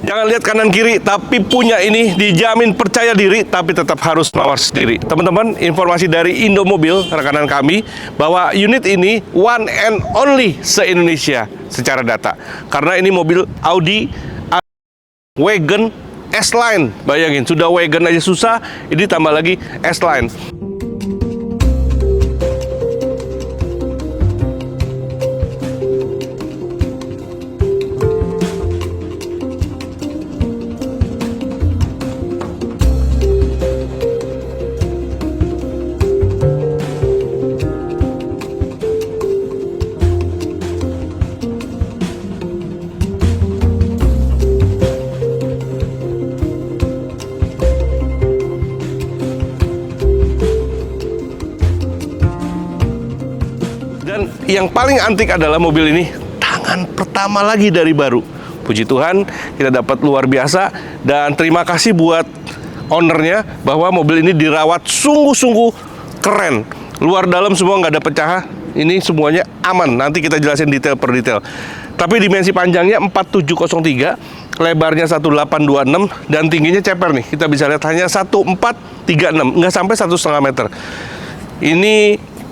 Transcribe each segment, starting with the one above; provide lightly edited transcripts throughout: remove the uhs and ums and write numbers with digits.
Jangan lihat kanan kiri, tapi punya ini dijamin percaya diri, tapi tetap harus mawar sendiri. Teman-teman, informasi dari Indomobil, rekanan kami, bahwa unit ini one and only se-Indonesia secara data. Karena ini mobil Audi Wagon S-Line. Bayangin, sudah Wagon aja susah, ini tambah lagi S-Line. Dan yang paling antik adalah mobil ini tangan pertama lagi dari baru. Puji Tuhan, kita dapat luar biasa. Dan terima kasih buat ownernya bahwa mobil ini dirawat sungguh-sungguh keren. Luar dalam semua nggak ada pecah. Ini semuanya aman. Nanti kita jelasin detail per detail. Tapi dimensi panjangnya 4703, lebarnya 1826, dan tingginya ceper nih. Kita bisa lihat hanya 1436, nggak sampai 1,5 meter. Ini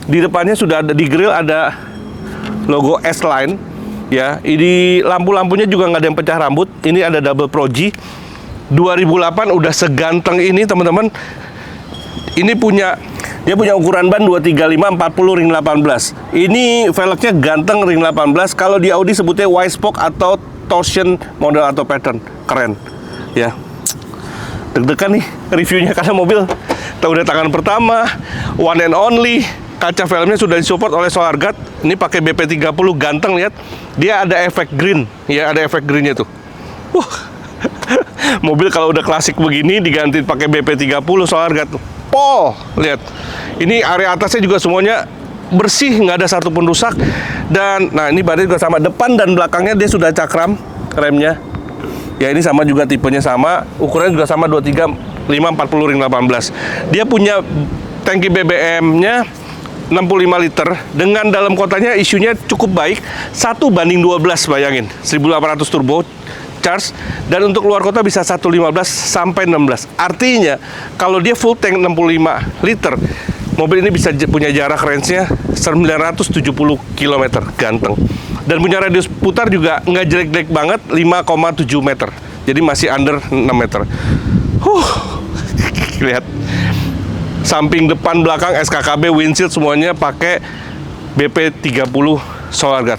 di depannya sudah ada, di grill ada logo S-Line ya. Ini lampu-lampunya juga nggak ada yang pecah rambut. Ini ada double Pro G 2008, udah seganteng ini teman-teman. Ini dia punya ukuran ban 235 40 ring 18. Ini velgnya ganteng ring 18. Kalau di Audi sebutnya Y-spoke atau torsion model atau pattern. Keren ya. Deg-degan nih reviewnya karena mobil udah tangan pertama, one and only. Kaca filmnya sudah disupport oleh Solar Guard. Ini pakai BP30, ganteng, lihat. Dia ada efek green, ya ada efek greennya tuh. Mobil kalau udah klasik begini diganti pakai BP30 Solar Guard. Lihat. Ini area atasnya juga semuanya bersih, nggak ada satupun rusak. Dan nah ini badan juga sama, depan dan belakangnya dia sudah cakram remnya. Ya ini sama juga, tipenya sama, ukurannya juga sama 235 40 ring 18. Dia punya tangki BBM-nya 65 liter dengan dalam kotanya isunya cukup baik, 1:12, bayangin, 1800 turbo charge, dan untuk luar kota bisa 115 sampai 16. Artinya kalau dia full tank 65 liter, mobil ini bisa punya jarak range-nya 970 km, ganteng. Dan punya radius putar juga nggak jelek-jelek banget, 5,7 meter. Jadi masih under 6 meter. Lihat. Samping, depan, belakang, SKKB, windshield semuanya pakai BP30 Solar Guard.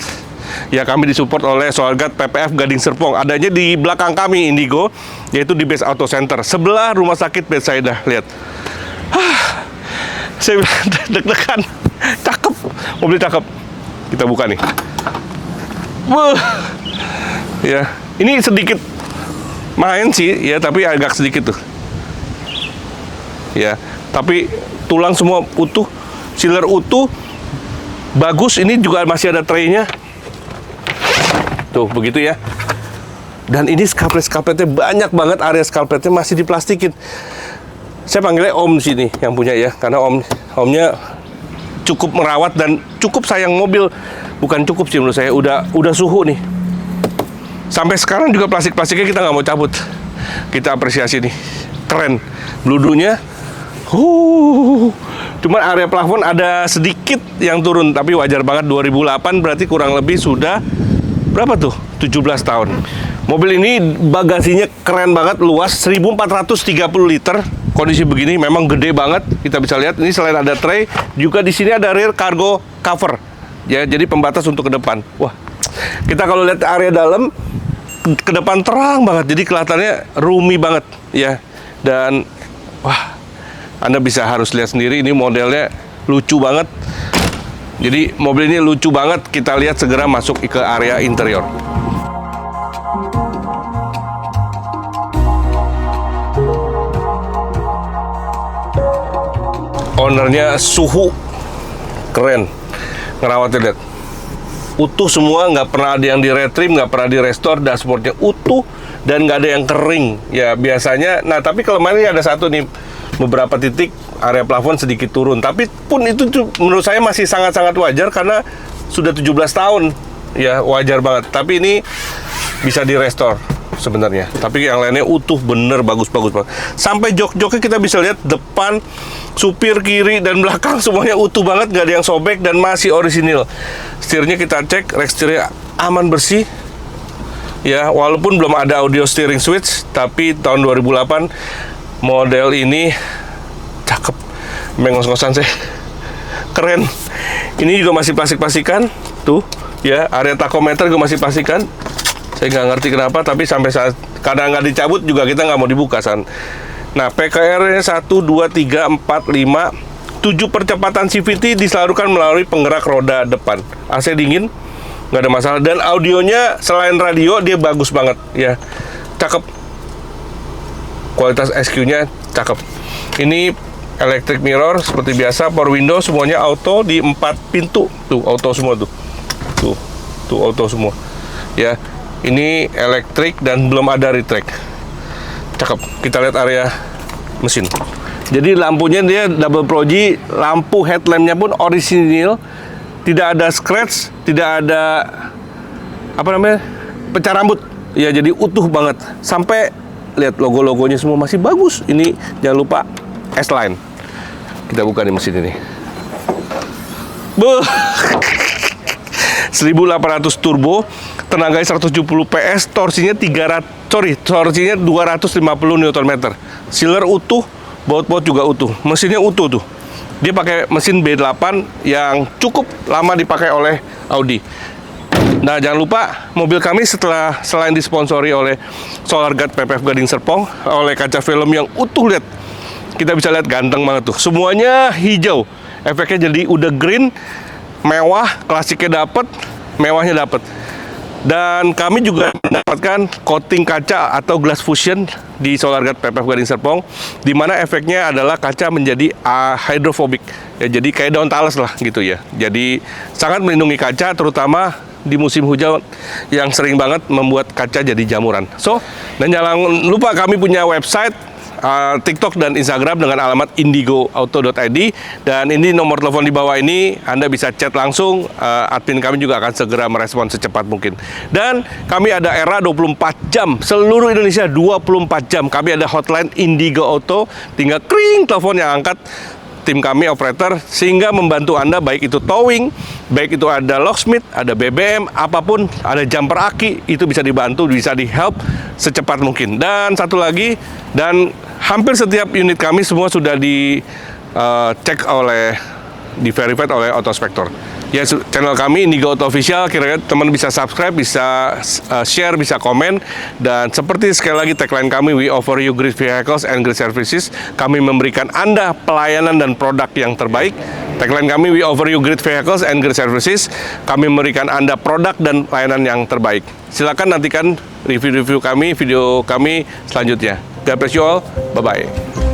Ya kami disupport oleh Solar Guard PPF Gading Serpong. Adanya di belakang kami Indigo, yaitu di Base Auto Center, sebelah rumah sakit Bethsaida. Lihat. Saya deg-degan. Cakep. Mobil cakep. Kita buka nih. Ya, ini sedikit main sih ya, tapi agak sedikit tuh. Ya. Tapi tulang semua utuh, sealer utuh, bagus. Ini juga masih ada tray-nya. Tuh, begitu ya. Dan ini scarplet-scarpletnya banyak banget, area scarpletnya masih diplastikin. Saya panggilnya Om sini yang punya ya, karena Omnya cukup merawat dan cukup sayang mobil. Bukan cukup sih menurut saya, udah suhu nih. Sampai sekarang juga plastik-plastiknya kita nggak mau cabut. Kita apresiasi nih, keren. Bludunya. Cuman area plafon ada sedikit yang turun, tapi wajar banget. 2008 berarti kurang lebih sudah berapa tuh? 17 tahun. Mobil ini bagasinya keren banget, luas, 1430 liter. Kondisi begini memang gede banget. Kita bisa lihat ini selain ada tray, juga di sini ada rear cargo cover. Ya, jadi pembatas untuk ke depan. Wah. Kita kalau lihat area dalam ke depan terang banget. Jadi kelihatannya roomy banget ya. Dan wah, Anda bisa harus lihat sendiri, ini modelnya lucu banget. Jadi mobil ini lucu banget. Kita lihat segera masuk ke area interior. Ownernya Suhu, keren. Ngerawatnya, lihat. Utuh semua, nggak pernah ada yang di retrim, nggak pernah di restore. Dashboardnya utuh dan nggak ada yang kering. Ya biasanya. Nah tapi kalau ini ada satu nih, beberapa titik area plafon sedikit turun, tapi pun itu menurut saya masih sangat-sangat wajar karena sudah 17 tahun ya, wajar banget. Tapi ini bisa di restore sebenarnya. Tapi yang lainnya utuh, bener bagus-bagus banget. Sampai jok-joknya kita bisa lihat depan, supir, kiri, dan belakang semuanya utuh banget, nggak ada yang sobek dan masih orisinil. Setirnya kita cek, rack setirnya aman bersih. Ya, walaupun belum ada audio steering switch, tapi tahun 2008 model ini cakep. Mengos-ngosan sih. Keren. Ini juga masih plastik-plastikan. Tuh, ya, area tachometer juga masih plastikan. Saya nggak ngerti kenapa, tapi sampai saat kadang nggak dicabut juga kita nggak mau dibuka, San. Nah, PKR-nya 1, 2, 3, 4, 5, 7 percepatan CVT disalurkan melalui penggerak roda depan. AC dingin, nggak ada masalah. Dan audionya selain radio, dia bagus banget, ya. Cakep. Kualitas ESQ-nya cakep. Ini electric mirror seperti biasa, power window semuanya auto di 4 pintu. Tuh, auto semua tuh. Tuh auto semua. Ya. Ini elektrik dan belum ada retract. Cakep. Kita lihat area mesin. Jadi lampunya dia double proji, lampu headlampnya pun orisinil, tidak ada scratch, tidak ada pecah rambut. Ya, jadi utuh banget. Sampai lihat logo-logonya semua masih bagus. Ini jangan lupa S-Line. Kita buka di mesin ini. 1800 turbo, tenaganya 170 PS, torsinya 250 Nm. Sealer utuh, baut-baut juga utuh. Mesinnya utuh tuh. Dia pakai mesin B8 yang cukup lama dipakai oleh Audi. Nah, jangan lupa mobil kami selain disponsori oleh SolarGuard PPF Gading Serpong, oleh kaca film yang utuh, lihat. Kita bisa lihat ganteng banget tuh. Semuanya hijau. Efeknya jadi udah green, mewah, klasiknya dapet, mewahnya dapet. Dan kami juga mendapatkan coating kaca atau glass fusion di SolarGuard PPF Gading Serpong, di mana efeknya adalah kaca menjadi hydrophobic. Ya, jadi kayak daun talas lah gitu ya. Jadi sangat melindungi kaca, terutama di musim hujan yang sering banget membuat kaca jadi jamuran. Dan jangan lupa kami punya website, TikTok dan Instagram dengan alamat indigoauto.id, dan ini nomor telepon di bawah ini. Anda bisa chat langsung, admin kami juga akan segera merespon secepat mungkin. Dan kami ada era 24 jam, seluruh Indonesia 24 jam. Kami ada hotline Indigo Auto, tinggal kring, telepon yang angkat tim kami operator, sehingga membantu Anda, baik itu towing, baik itu ada locksmith, ada BBM, apapun, ada jumper aki, itu bisa dibantu, bisa di help secepat mungkin. Dan satu lagi, dan hampir setiap unit kami semua sudah dicek di verified oleh Autospektor. Ya, channel kami Indigo Auto Official, kira-kira teman bisa subscribe, bisa share, bisa komen. Dan seperti sekali lagi tagline kami, we offer you great vehicles and great services. Kami memberikan Anda pelayanan dan produk yang terbaik. Tagline kami, we offer you great vehicles and great services. Kami memberikan Anda produk dan pelayanan yang terbaik. Silakan nantikan review-review kami, video kami selanjutnya. God bless you all. Bye-bye.